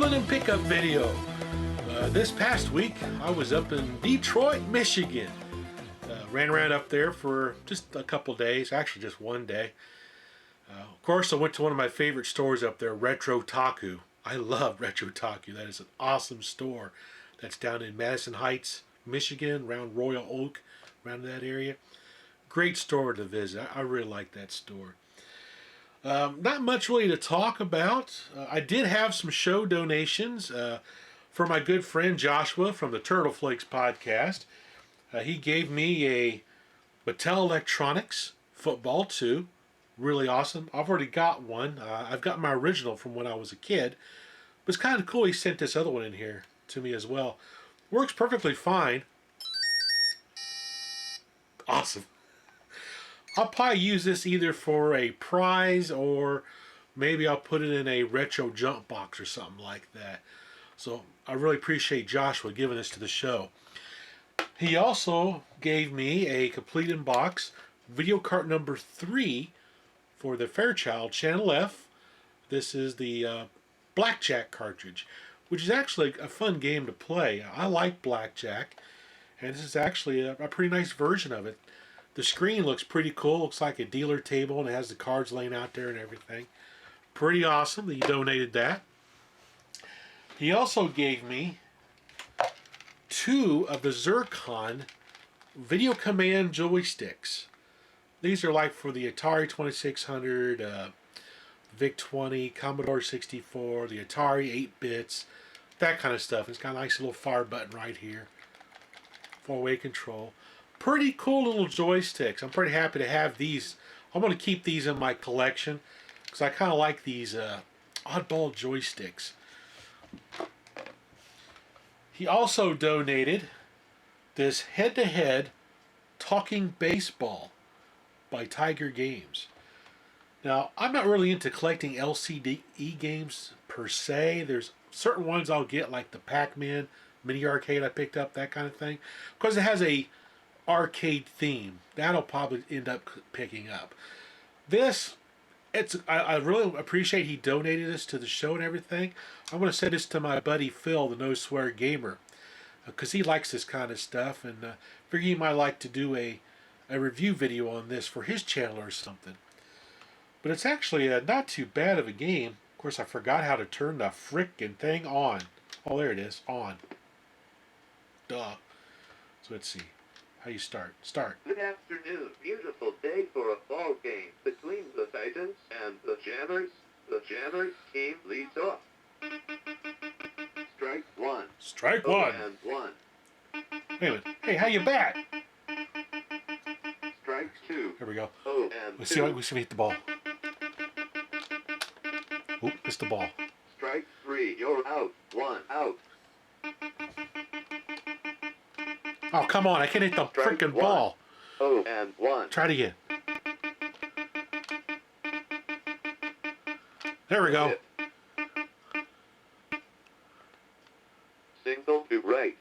Ramblin' and Pickup video. This past week, I was up in Detroit, Michigan. Ran around up there for just a couple days, actually just one day. Of course, I went to one of my favorite stores up there, Retro Taku. I love Retro Taku. That is an awesome store. That's down in Madison Heights, Michigan, around Royal Oak, around that area. Great store to visit. I really like that store. Not much really to talk about. I did have some show donations for my good friend Joshua from the Turtle Flakes podcast. He gave me a Mattel Electronics Football 2. Really awesome. I've already got one. I've got my original from when I was a kid. But it's kind of cool he sent this other one in here to me as well. Works perfectly fine. Awesome. I'll probably use this either for a prize or maybe I'll put it in a retro jump box or something like that. So I really appreciate Joshua giving this to the show. He also gave me a complete in box video cart number 3 for the Fairchild Channel F. This is the Blackjack cartridge, which is actually a fun game to play. I like Blackjack, and this is actually a pretty nice version of it. The screen looks pretty cool. Looks like a dealer table, and it has the cards laying out there and everything. Pretty awesome that he donated that. He also gave me 2 of the Zircon Video Command joysticks. These are like for the Atari 2600, VIC-20, Commodore 64, the Atari 8-bits, that kind of stuff. It's got a nice little fire button right here. 4-way control. Pretty cool little joysticks. I'm pretty happy to have these. I'm going to keep these in my collection because I kind of like these oddball joysticks. He also donated this head-to-head talking baseball by Tiger Games. Now, I'm not really into collecting LCD games per se. There's certain ones I'll get, like the Pac-Man mini arcade I picked up, that kind of thing, because it has a arcade theme. That'll probably end up picking up. This, I really appreciate he donated this to the show and everything. I'm going to send this to my buddy Phil, the No Swear Gamer, because he likes this kind of stuff, and figure he might like to do a review video on this for his channel or something. But it's actually not too bad of a game. Of course, I forgot how to turn the frickin' thing on. Oh, there it is. On. Duh. So let's see. How you start? Start. Good afternoon. Beautiful day for a ball game between the Titans and the Jammers. The Jammers team leads off. Strike 1. Strike 1. And 1. Wait a minute. Hey, how you bat? Strike 2. Here we go. Oh, and Let's 2. see if we can hit the ball. Oop, missed the ball. Strike 3. You're out. 1 out. Oh, come on. I can't hit the frickin' ball. Oh, and 1. Try it again. There we go. Single to right.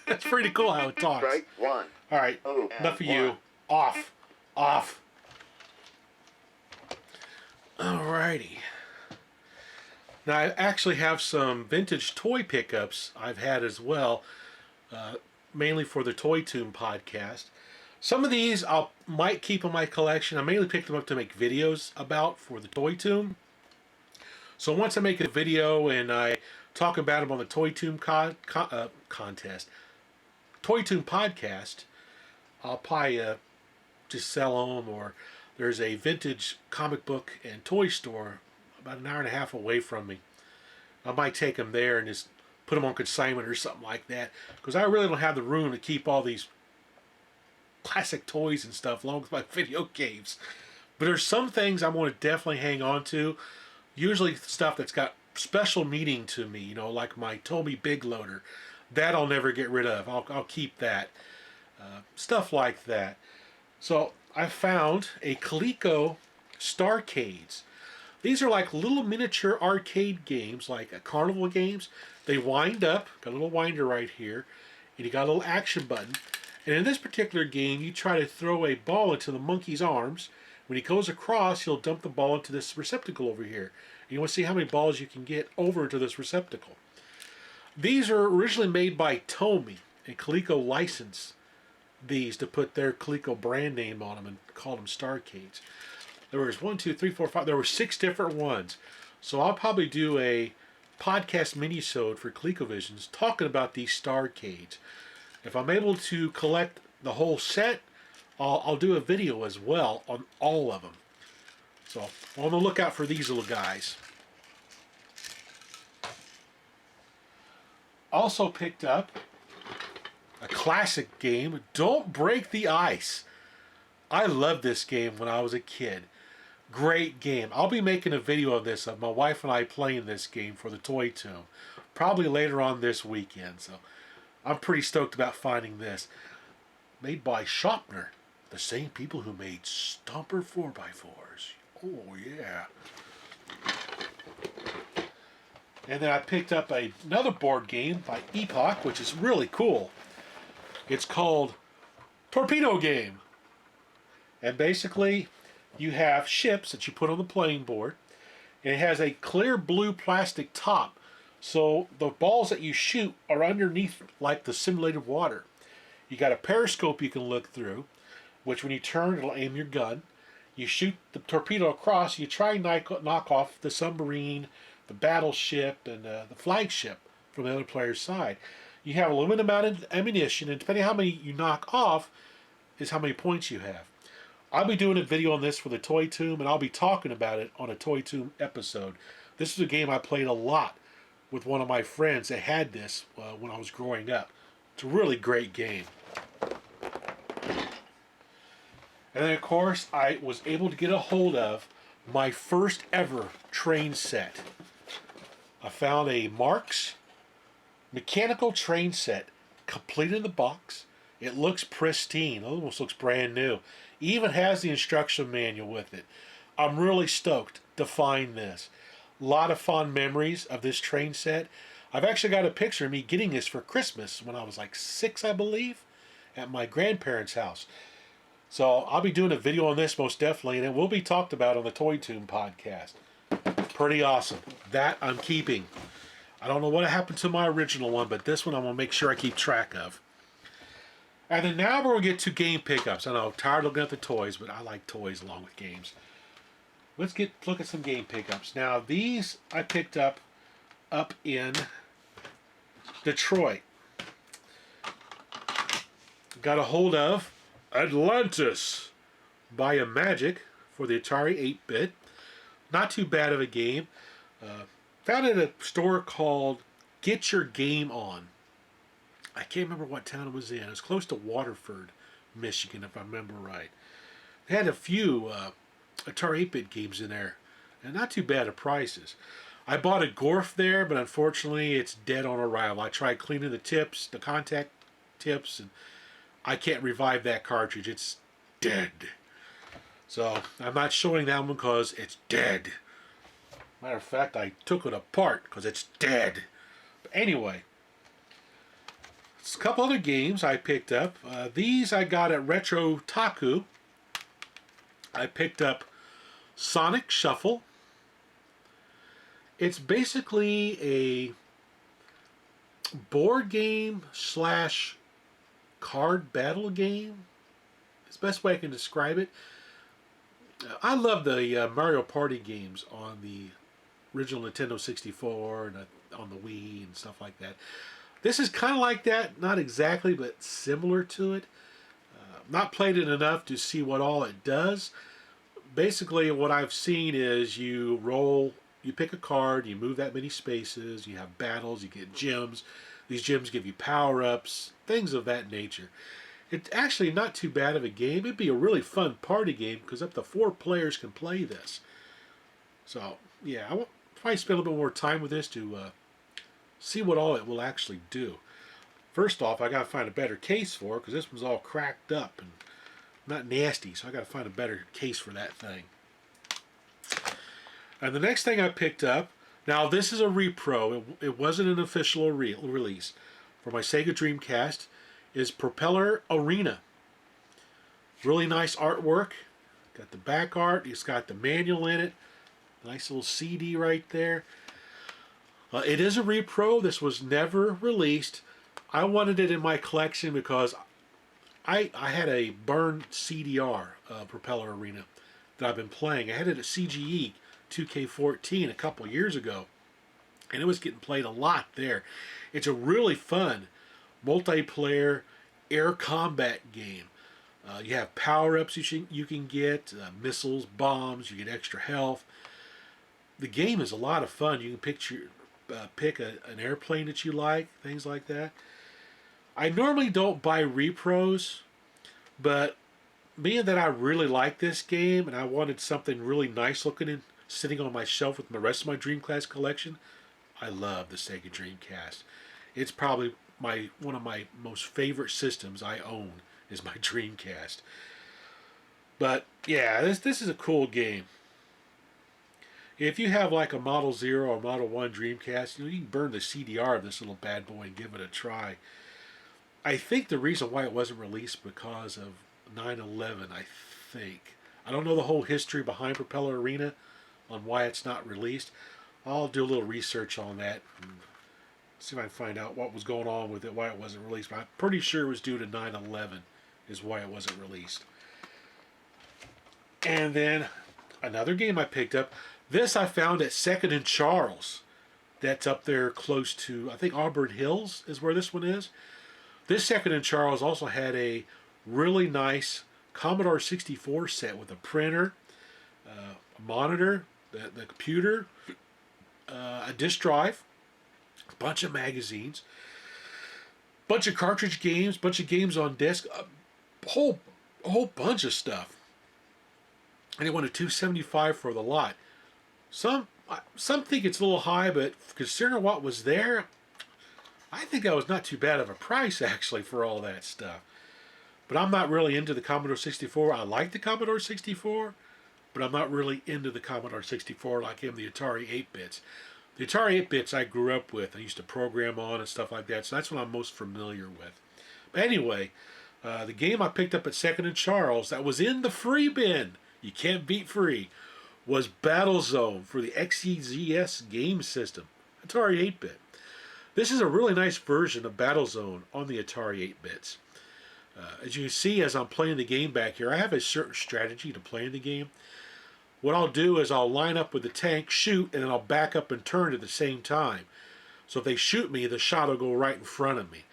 That's pretty cool how it talks. Strike 1. All right. Oh, Enough of and you. 1. Off. Off. Alrighty. Now I actually have some vintage toy pickups I've had as well, mainly for the Toy Tomb podcast. Some of these I might keep in my collection. I mainly picked them up to make videos about for the Toy Tomb. So once I make a video and I talk about them on the Toy Tomb contest, Toy Tomb podcast, I'll probably just sell them, or there's a vintage comic book and toy store about an hour and a half away from me. I might take them there and just put them on consignment or something like that, because I really don't have the room to keep all these classic toys and stuff along with my video games. But there's some things I'm going to definitely hang on to, usually stuff that's got special meaning to me, you know, like my Toby Big Loader. That I'll never get rid of. I'll keep that. Stuff like that. So I found a Coleco Starcades. These are like little miniature arcade games, like carnival games. They wind up, got a little winder right here, and you got a little action button. And in this particular game, you try to throw a ball into the monkey's arms. When he goes across, he'll dump the ball into this receptacle over here. You want to see how many balls you can get over into this receptacle. These are originally made by Tomy, and Coleco licensed these to put their Coleco brand name on them and called them Starcades. There was 1, 2, 3, 4, 5. There were 6 different ones. So I'll probably do a podcast mini-sode for ColecoVisions talking about these Starcades. If I'm able to collect the whole set, I'll do a video as well on all of them. So on the lookout for these little guys. Also picked up a classic game, Don't Break the Ice. I loved this game when I was a kid. Great game. I'll be making a video of this, of my wife and I playing this game for the Toy Tomb, probably later on this weekend. So I'm pretty stoked about finding this. Made by Shopner, the same people who made Stomper 4x4s. Oh yeah. And then I picked up another board game by Epoch, which is really cool. It's called Torpedo Game. And basically, you have ships that you put on the playing board. And it has a clear blue plastic top. So the balls that you shoot are underneath like the simulated water. You got a periscope you can look through, which when you turn, it'll aim your gun. You shoot the torpedo across, you try and knock off the submarine, the battleship, and the flagship from the other player's side. You have a limited amount of ammunition, and depending on how many you knock off is how many points you have. I'll be doing a video on this for the Toy Tomb, and I'll be talking about it on a Toy Tomb episode. This is a game I played a lot with one of my friends that had this when I was growing up. It's a really great game. And then, of course, I was able to get a hold of my first ever train set. I found a Marx mechanical train set, complete in the box. It looks pristine. It almost looks brand new. Even has the instruction manual with it. I'm really stoked to find this. A lot of fond memories of this train set. I've actually got a picture of me getting this for Christmas when I was like 6, I believe, at my grandparents' house. So I'll be doing a video on this most definitely, and it will be talked about on the Toy Tomb podcast. Pretty awesome. That I'm keeping. I don't know what happened to my original one, but this one I'm going to make sure I keep track of. And then now we're going to get to game pickups. I know I'm tired of looking at the toys, but I like toys along with games. Let's look at some game pickups. Now these I picked up in Detroit. Got a hold of Atlantis by a Magic for the Atari 8-bit. Not too bad of a game. Found it at a store called Get Your Game On. I can't remember what town it was in. It was close to Waterford, Michigan, if I remember right. They had a few Atari 8-bit games in there, and not too bad of prices. I bought a Gorf there, but unfortunately it's dead on arrival. I tried cleaning the tips, the contact tips, and I can't revive that cartridge. It's dead. So I'm not showing that one because it's dead. Matter of fact, I took it apart because it's dead. But anyway, a couple other games I picked up. These I got at Retro Taku. I picked up Sonic Shuffle. It's basically a board game / card battle game. It's the best way I can describe it. I love the Mario Party games on the original Nintendo 64 and on the Wii and stuff like that. This is kind of like that, not exactly, but similar to it. Not played it enough to see what all it does. Basically, what I've seen is you pick a card, you move that many spaces, you have battles, you get gems. These gems give you power-ups, things of that nature. It's actually not too bad of a game. It'd be a really fun party game because up to 4 players can play this. So, yeah, I will probably spend a little bit more time with this to see what all it will actually do. First off, I got to find a better case for it because this one's all cracked up and not nasty, so I got to find a better case for that thing. And the next thing I picked up, now this is a repro. It wasn't an official release for my Sega Dreamcast, is Propeller Arena. Really nice artwork. Got the back art. It's got the manual in it. Nice little CD right there. It is a repro. This was never released. I wanted it in my collection because I had a burned CDR, Propeller Arena, that I've been playing. I had it at CGE 2K14 a couple years ago, and it was getting played a lot there. It's a really fun multiplayer air combat game. You have power-ups you can get, missiles, bombs, you get extra health. The game is a lot of fun. You can pick an airplane that you like, things like that. I normally don't buy repros, but being that I really like this game and I wanted something really nice looking and sitting on my shelf with the rest of my Dreamcast collection, I love the Sega Dreamcast. It's probably one of my most favorite systems I own is my Dreamcast. But yeah, this is a cool game. If you have like a Model 0 or Model 1 Dreamcast, you can burn the CDR of this little bad boy and give it a try. I think the reason why it wasn't released because of 9/11, I think. I don't know the whole history behind Propeller Arena on why it's not released. I'll do a little research on that and see if I can find out what was going on with it, why it wasn't released. But I'm pretty sure it was due to 9/11 is why it wasn't released. And then another game I picked up. This I found at 2nd and Charles. That's up there close to, I think Auburn Hills is where this one is. This 2nd and Charles also had a really nice Commodore 64 set with a printer, a monitor, the computer, a disk drive, a bunch of magazines, bunch of cartridge games, bunch of games on disc, a whole bunch of stuff. And it wanted $275 for the lot. Some think it's a little high, but considering what was there, I think that was not too bad of a price actually for all that stuff. But I'm not really into the Commodore 64. I like the Commodore 64, but I'm not really into the Commodore 64 like I am the Atari 8-bits. The Atari 8-bits I grew up with. I used to program on and stuff like that, so that's what I'm most familiar with. But anyway, the game I picked up at 2nd and Charles that was in the free bin, you can't beat free, was Battlezone for the XEZS game system, Atari 8-bit. This is a really nice version of Battlezone on the Atari 8-bits. As you can see, as I'm playing the game back here, I have a certain strategy to playing the game. What I'll do is I'll line up with the tank, shoot, and then I'll back up and turn at the same time. So if they shoot me, the shot will go right in front of me.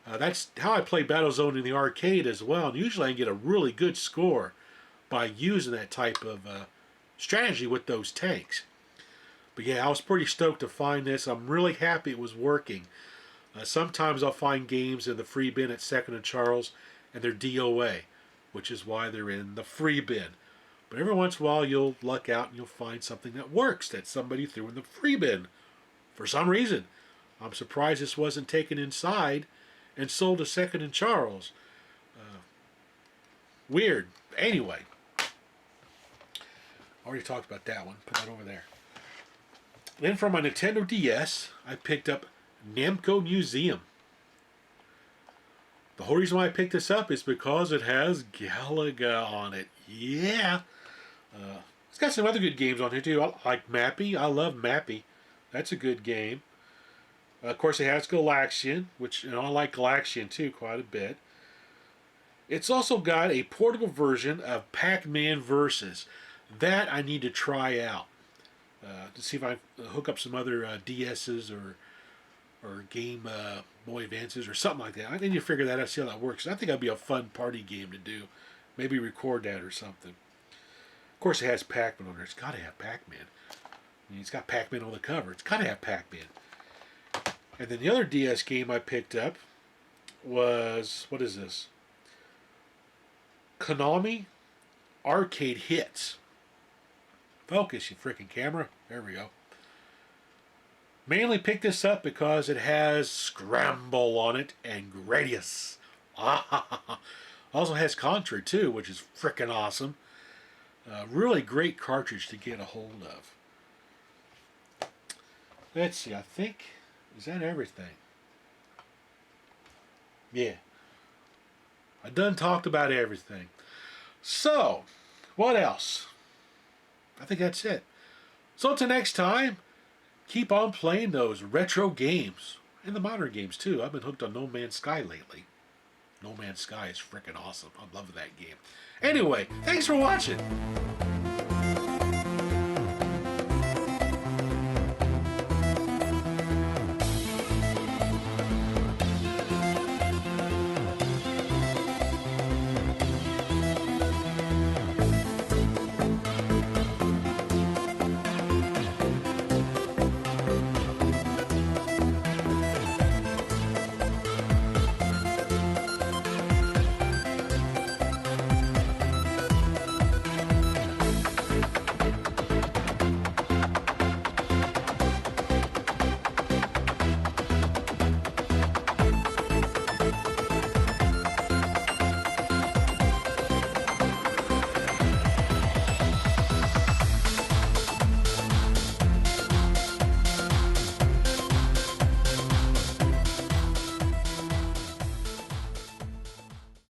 That's how I play Battlezone in the arcade as well, and usually I can get a really good score by using that type of strategy with those tanks. But yeah, I was pretty stoked to find this. I'm really happy it was working. Sometimes I'll find games in the free bin at 2nd and Charles, and they're DOA, which is why they're in the free bin. But every once in a while you'll luck out and you'll find something that works that somebody threw in the free bin for some reason. I'm surprised this wasn't taken inside and sold to 2nd and Charles. Weird. Anyway, I already talked about that one. Put that over there. Then from my Nintendo DS, I picked up Namco Museum. The whole reason why I picked this up is because it has Galaga on it. Yeah. It's got some other good games on here too. I like Mappy. I love Mappy. That's a good game. Of course, it has Galaxian, which I like Galaxian too quite a bit. It's also got a portable version of Pac-Man Versus. That I need to try out to see if I hook up some other DSs or Game Boy Advances or something like that. I need to figure that out, see how that works. I think that'd be a fun party game to do. Maybe record that or something. Of course, it has Pac-Man on there. It's got to have Pac-Man. I mean, it's got Pac-Man on the cover. It's got to have Pac-Man. And then the other DS game I picked up was, what is this? Konami Arcade Hits. Focus, you freaking camera. There we go. Mainly picked this up because it has Scramble on it and Gradius. Also has Contra too, which is freaking awesome. Really great cartridge to get a hold of. Let's see, I think, is that everything? Yeah. I done talked about everything. So, what else? I think that's it. So until next time, keep on playing those retro games. And the modern games too. I've been hooked on No Man's Sky lately. No Man's Sky is freaking awesome. I love that game. Anyway, thanks for watching.